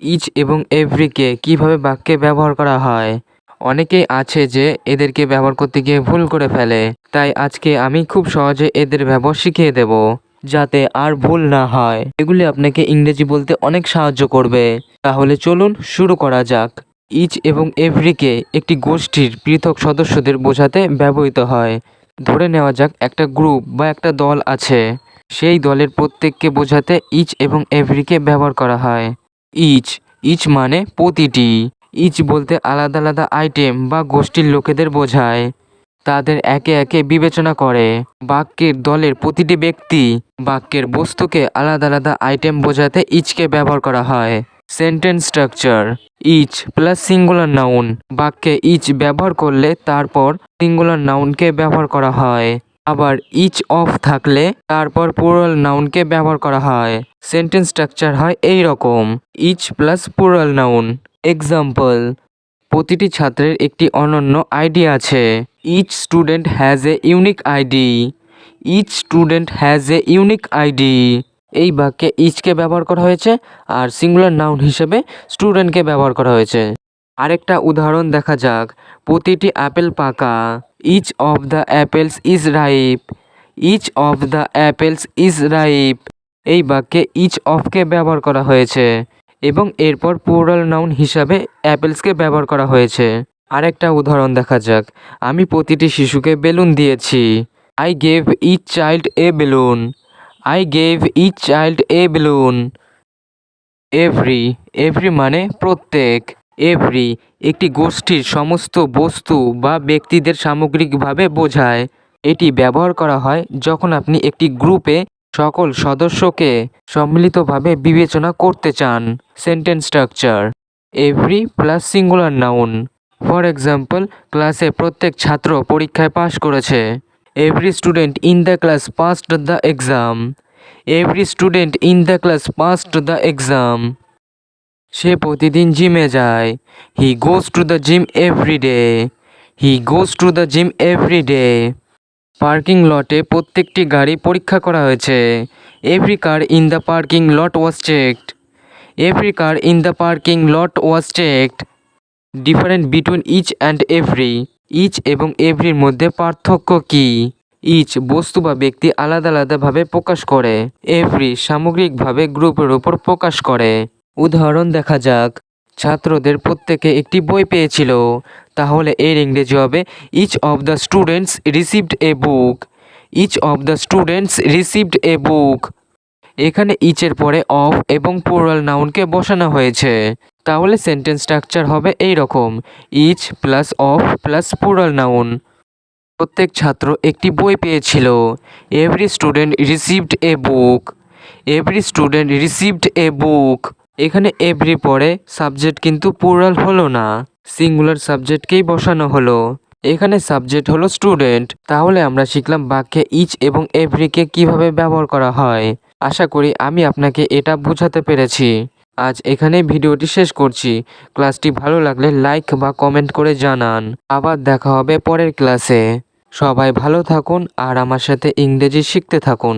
Each এবং এভরিকে কিভাবে বাক্যে ব্যবহার করা হয়। অনেকেই আছে যে এদেরকে ব্যবহার করতে গিয়ে ভুল করে ফেলে, তাই আজকে আমি খুব সহজে এদের ব্যবহার শিখিয়ে দেব, যাতে আর ভুল না হয়। এগুলি আপনাকে ইংরেজি বলতে অনেক সাহায্য করবে। তাহলে চলুন শুরু করা যাক। ইচ এবং এভরিকে একটি গোষ্ঠীর পৃথক সদস্যদের বোঝাতে ব্যবহৃত হয়। ধরে নেওয়া যাক একটা গ্রুপ বা একটা দল আছে, সেই দলের প্রত্যেককে বোঝাতে ইচ এবং এভরিকে ব্যবহার করা হয়। ইচ ইচ মানে প্রতিটি। ইচ বলতে আলাদা আলাদা আইটেম বা গোষ্ঠীর লোকেদের বোঝায়, তাদের একে একে বিবেচনা করে। বাক্যের দলের প্রতিটি ব্যক্তি, বাক্যের বস্তুকে আলাদা আলাদা আইটেম বোঝাতে ইচকে ব্যবহার করা হয়। Sentence structure: each plus singular noun. বাক্যে ইচ ব্যবহার করলে তারপর সিঙ্গুলার নাউনকে ব্যবহার করা হয়। আবার ইচ অফ থাকলে তারপর প্লুরাল নাউনকে ব্যবহার করা হয়। সেন্টেন্স স্ট্রাকচার হয় এই রকম: each plus plural noun. Example: প্রতিটি ছাত্রের একটি অনন্য আইডি আছে। Each student has a unique ID. Each student has a unique ID. এই বাক্যে ইচকে ব্যবহার করা হয়েছে আর সিঙ্গুলার নাউন হিসেবে স্টুডেন্টকে ব্যবহার করা হয়েছে। আরেকটা উদাহরণ দেখা যাক: প্রতিটি আপেল পাকা। Each of the apples is ripe. Each of the apples is ripe. এই বাক্যে ইচ অফকে ব্যবহার করা হয়েছে এবং এরপর প্লুরাল নাউন হিসাবে অ্যাপেলসকে ব্যবহার করা হয়েছে। আরেকটা উদাহরণ দেখা যাক: আমি প্রতিটি শিশুকে বেলুন দিয়েছি। I gave each child a balloon. I gave each child a balloon. Every every মানে প্রত্যেক। এভরি একটি গোষ্ঠীর সমস্ত বস্তু বা ব্যক্তিদের সামগ্রিকভাবে বোঝায়। এটি ব্যবহার করা হয় যখন আপনি একটি গ্রুপে সকল সদস্যকে সম্মিলিতভাবে বিবেচনা করতে চান। Sentence structure: every plus singular noun. For example: ক্লাসে প্রত্যেক ছাত্র পরীক্ষায় পাশ করেছে। Every student in the class passed the exam. Every student in the class passed the exam. সে প্রতিদিন জিমে যায়। He goes to the gym every day. He goes to the gym every day. Parking লটে প্রত্যেকটি গাড়ি পরীক্ষা করা হয়েছে। Every car in the parking lot was checked. Every car in the parking lot was checked. Different between each and every. Each এবং এভরির মধ্যে পার্থক্য কী? ইচ বস্তু বা ব্যক্তি আলাদা আলাদাভাবে প্রকাশ করে। এভরি সামগ্রিকভাবে গ্রুপের উপর প্রকাশ করে। উদাহরণ দেখা যাক: ছাত্রদের প্রত্যেকে একটি বই পেয়েছিল। তাহলে এর ইংরেজি হবে: each of the students received a book. Each of the students received a book. এখানে ইচের পরে অফ এবং প্লুরাল নাউনকে বসানো হয়েছে। তাহলে সেন্টেন্স স্ট্রাকচার হবে এই রকম: each plus of plus plural noun. প্রত্যেক ছাত্র একটি বই পেয়েছিল। Every student received a book. Every student received a book. এখানে এভরি পরে সাবজেক্ট কিন্তু প্লুরাল হলো না, সিঙ্গুলার সাবজেক্টকেই বসানো হলো। এখানে সাবজেক্ট হলো স্টুডেন্ট। তাহলে আমরা শিখলাম বাক্যে ইচ এবং এভরিকে কিভাবে ব্যবহার করা হয়। আশা করি আমি আপনাকে এটা বোঝাতে পেরেছি। আজ এখানেই ভিডিওটি শেষ করছি। ক্লাসটি ভালো লাগলে লাইক বা কমেন্ট করে জানান। আবার দেখা হবে পরের ক্লাসে। সবাই ভালো থাকুন আর আমার সাথে ইংরেজি শিখতে থাকুন।